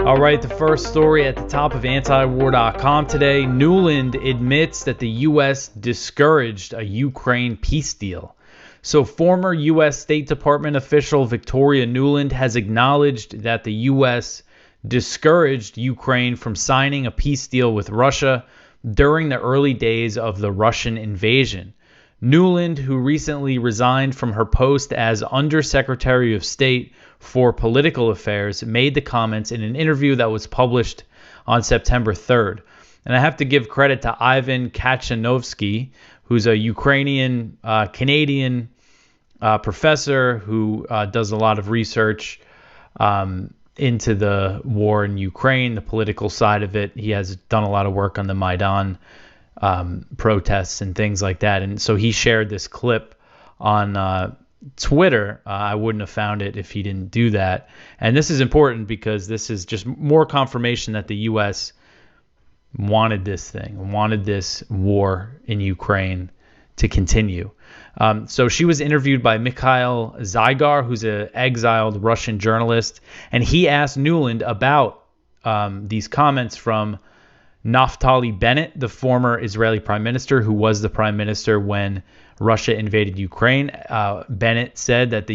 All right, the first story at the top of antiwar.com today. Nuland admits that the U.S. discouraged a Ukraine peace deal. So former U.S. State Department official Victoria Nuland has acknowledged that the U.S. discouraged Ukraine from signing a peace deal with Russia during the early days of the Russian invasion. Nuland, who recently resigned from her post as Undersecretary of State for Political Affairs, made the comments in an interview that was published on September 3rd. And I have to give credit to Ivan Kachanovsky, who's a Ukrainian Canadian professor who does a lot of research into the war in Ukraine, the political side of it. He has done a lot of work on the Maidan protests and things like that. And so he shared this clip on Twitter. I wouldn't have found it if he didn't do that. And this is important because this is just more confirmation that the U.S. wanted this war in Ukraine to continue. So she was interviewed by Mikhail Zygar, who's an exiled Russian journalist, and he asked Nuland about these comments from Naftali Bennett, the former Israeli prime minister, who was the prime minister when Russia invaded Ukraine. Bennett said that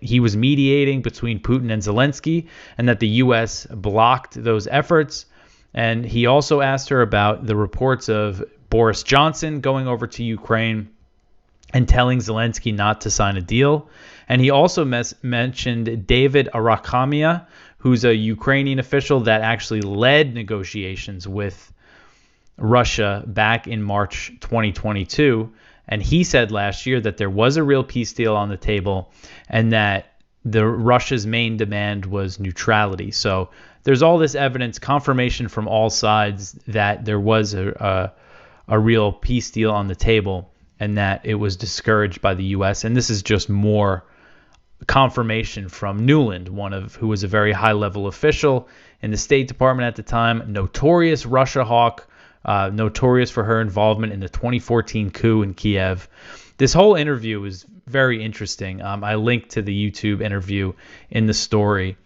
he was mediating between Putin and Zelensky, and that the U.S. blocked those efforts. And he also asked her about the reports of Boris Johnson going over to Ukraine and telling Zelensky not to sign a deal. And he also mentioned David Arakhamia, who's a Ukrainian official that actually led negotiations with Russia back in March 2022. And he said last year that there was a real peace deal on the table and that Russia's main demand was neutrality. So there's all this evidence, confirmation from all sides that there was a real peace deal on the table and that it was discouraged by the U.S. And this is just more confirmation from Nuland, who was a very high-level official in the State Department at the time, notorious Russia hawk, notorious for her involvement in the 2014 coup in Kiev. This whole interview is very interesting. I linked to the YouTube interview in the story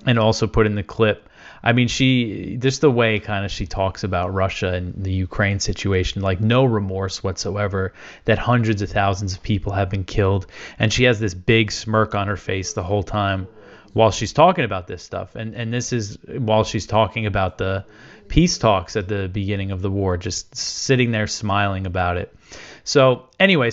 and also put in the clip. I mean, just the way kind of she talks about Russia and the Ukraine situation, like no remorse whatsoever that hundreds of thousands of people have been killed. And she has this big smirk on her face the whole time while she's talking about this stuff. And this is while she's talking about the peace talks at the beginning of the war, just sitting there smiling about it. So anyway,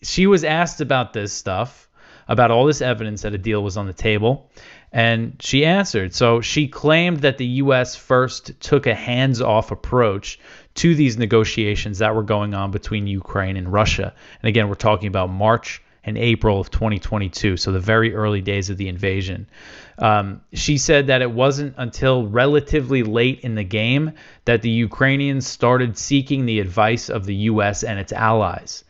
she was asked about this stuff, about all this evidence that a deal was on the table, and she answered. So she claimed that the U.S. first took a hands-off approach to these negotiations that were going on between Ukraine and Russia. And again, we're talking about March and April of 2022, so the very early days of the invasion. She said that it wasn't until relatively late in the game that the Ukrainians started seeking the advice of the U.S. and its allies.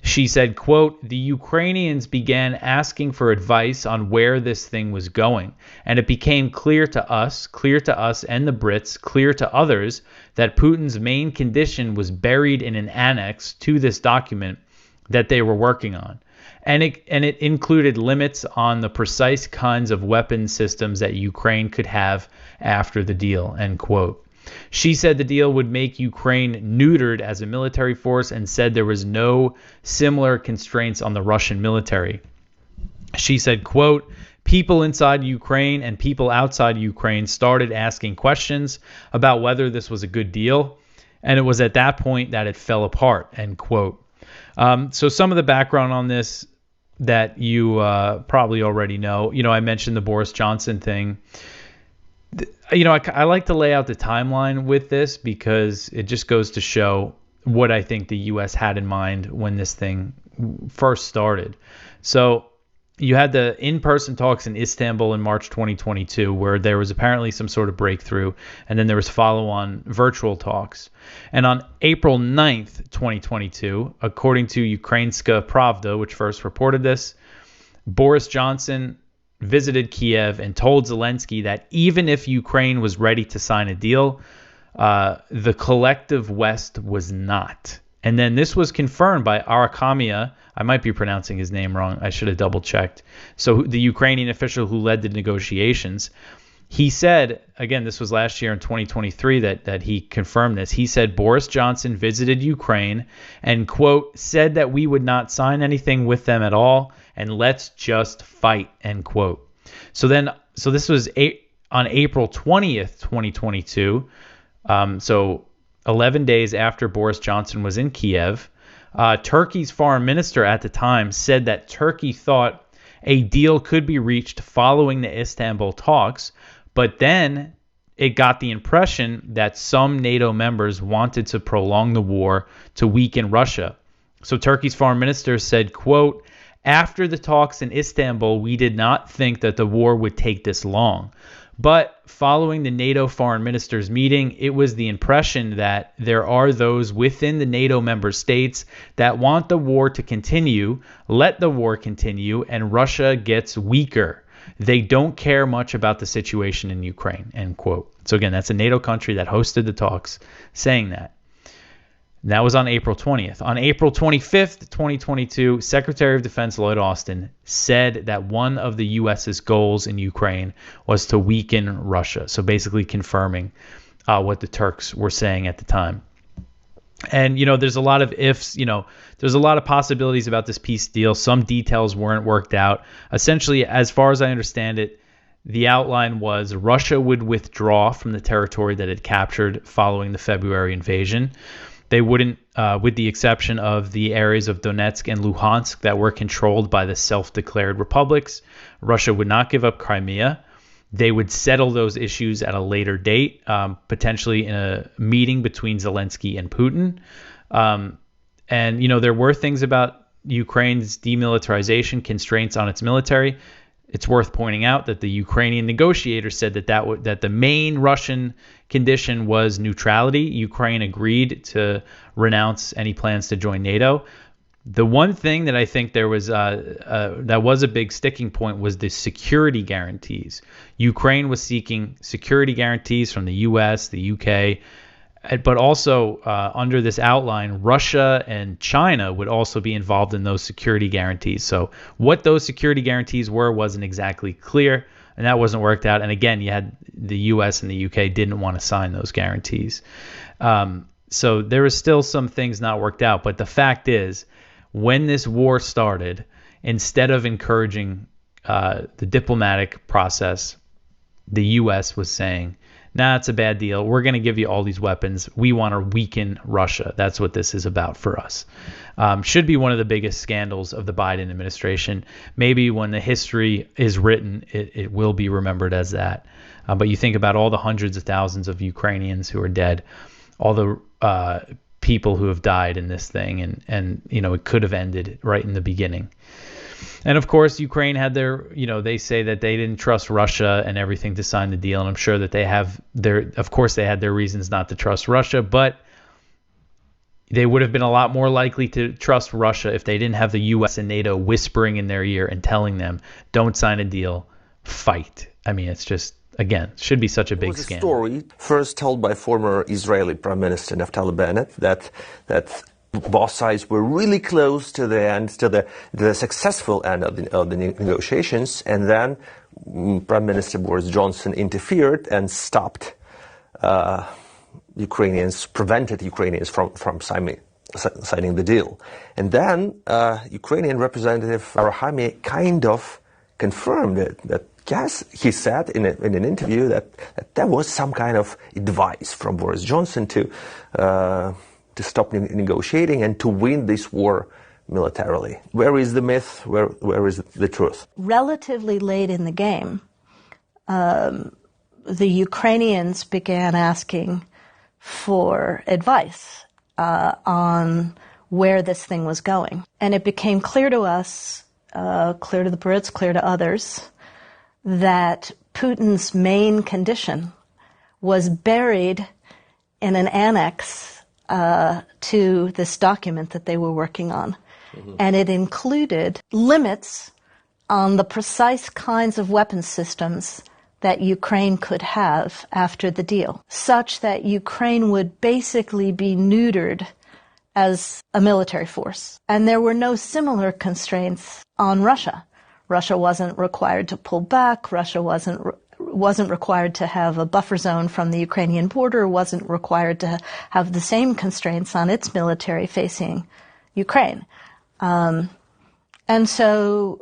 She said, quote, "The Ukrainians began asking for advice on where this thing was going, and it became clear to us and the Brits, clear to others, that Putin's main condition was buried in an annex to this document that they were working on. And it included limits on the precise kinds of weapon systems that Ukraine could have after the deal," end quote. She said the deal would make Ukraine neutered as a military force and said there was no similar constraints on the Russian military. She said, quote, "People inside Ukraine and people outside Ukraine started asking questions about whether this was a good deal, and it was at that point that it fell apart," end quote. So some of the background on this that you probably already know. I mentioned the Boris Johnson thing. I like to lay out the timeline with this because it just goes to show what I think the U.S. had in mind when this thing first started. So you had the in-person talks in Istanbul in March 2022, where there was apparently some sort of breakthrough, and then there was follow-on virtual talks. And on April 9th, 2022, according to Ukrainska Pravda, which first reported this, Boris Johnson visited Kiev and told Zelensky that even if Ukraine was ready to sign a deal, the collective West was not. And then this was confirmed by Arakhamia. I might be pronouncing his name wrong. I should have double checked. So the Ukrainian official who led the negotiations, He said, again, this was last year in 2023 that he confirmed this. He said Boris Johnson visited Ukraine and, quote, said that we would not sign anything with them at all and let's just fight, end quote. So this was on April 20th, 2022. So 11 days after Boris Johnson was in Kiev, Turkey's foreign minister at the time said that Turkey thought a deal could be reached following the Istanbul talks, but then it got the impression that some NATO members wanted to prolong the war to weaken Russia. So Turkey's foreign minister said, quote, after the talks in Istanbul, we did not think that the war would take this long. But following the NATO foreign ministers meeting, it was the impression that there are those within the NATO member states that want the war to continue, let the war continue, and Russia gets weaker. They don't care much about the situation in Ukraine, end quote. So again, that's a NATO country that hosted the talks saying that. And that was on April 20th. On April 25th, 2022, Secretary of Defense Lloyd Austin said that one of the U.S.'s goals in Ukraine was to weaken Russia. So basically confirming what the Turks were saying at the time. And, there's a lot of ifs, there's a lot of possibilities about this peace deal. Some details weren't worked out. Essentially, as far as I understand it, the outline was Russia would withdraw from the territory that it captured following the February invasion. They wouldn't, with the exception of the areas of Donetsk and Luhansk that were controlled by the self-declared republics. Russia would not give up Crimea. They would settle those issues at a later date, potentially in a meeting between Zelensky and Putin. And there were things about Ukraine's demilitarization constraints on its military. It's worth pointing out that the Ukrainian negotiator said that the main Russian condition was neutrality. Ukraine agreed to renounce any plans to join NATO. The one thing that I think there was that was a big sticking point was the security guarantees. Ukraine was seeking security guarantees from the U.S., the U.K., but also under this outline, Russia and China would also be involved in those security guarantees. So what those security guarantees were wasn't exactly clear, and that wasn't worked out. And again, you had the U.S. and the U.K. didn't want to sign those guarantees. So there was still some things not worked out. But the fact is, when this war started, instead of encouraging the diplomatic process, the U.S. was saying, nah, it's a bad deal. We're going to give you all these weapons. We want to weaken Russia. That's what this is about for us. Should be one of the biggest scandals of the Biden administration. Maybe when the history is written, it will be remembered as that. But you think about all the hundreds of thousands of Ukrainians who are dead, all the people who have died in this thing, and it could have ended right in the beginning. And of course, Ukraine had their, they say that they didn't trust Russia and everything to sign the deal. And I'm sure that they had their reasons not to trust Russia, but they would have been a lot more likely to trust Russia if they didn't have the U.S. and NATO whispering in their ear and telling them, don't sign a deal, fight. I mean, it's just, again, should be such a big scandal. There was a story first told by former Israeli Prime Minister Naftali Bennett that both sides were really close to the end, to the successful end of the negotiations, and then Prime Minister Boris Johnson interfered and stopped prevented Ukrainians from signing the deal. And then Ukrainian Representative Arahami kind of confirmed it, that yes, he said in an interview that there was some kind of advice from Boris Johnson to stop negotiating and to win this war militarily. Where is the myth? Where is the truth? Relatively late in the game, the Ukrainians began asking for advice on where this thing was going. And it became clear to us, clear to the Brits, clear to others, that Putin's main condition was buried in an annex to this document that they were working on. Mm-hmm. And it included limits on the precise kinds of weapon systems that Ukraine could have after the deal, such that Ukraine would basically be neutered as a military force. And there were no similar constraints on Russia. Russia wasn't required to pull back. Russia wasn't wasn't required to have a buffer zone from the Ukrainian border, wasn't required to have the same constraints on its military facing Ukraine. And so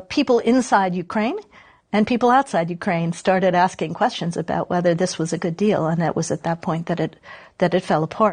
people inside Ukraine and people outside Ukraine started asking questions about whether this was a good deal, and it was at that point that it fell apart.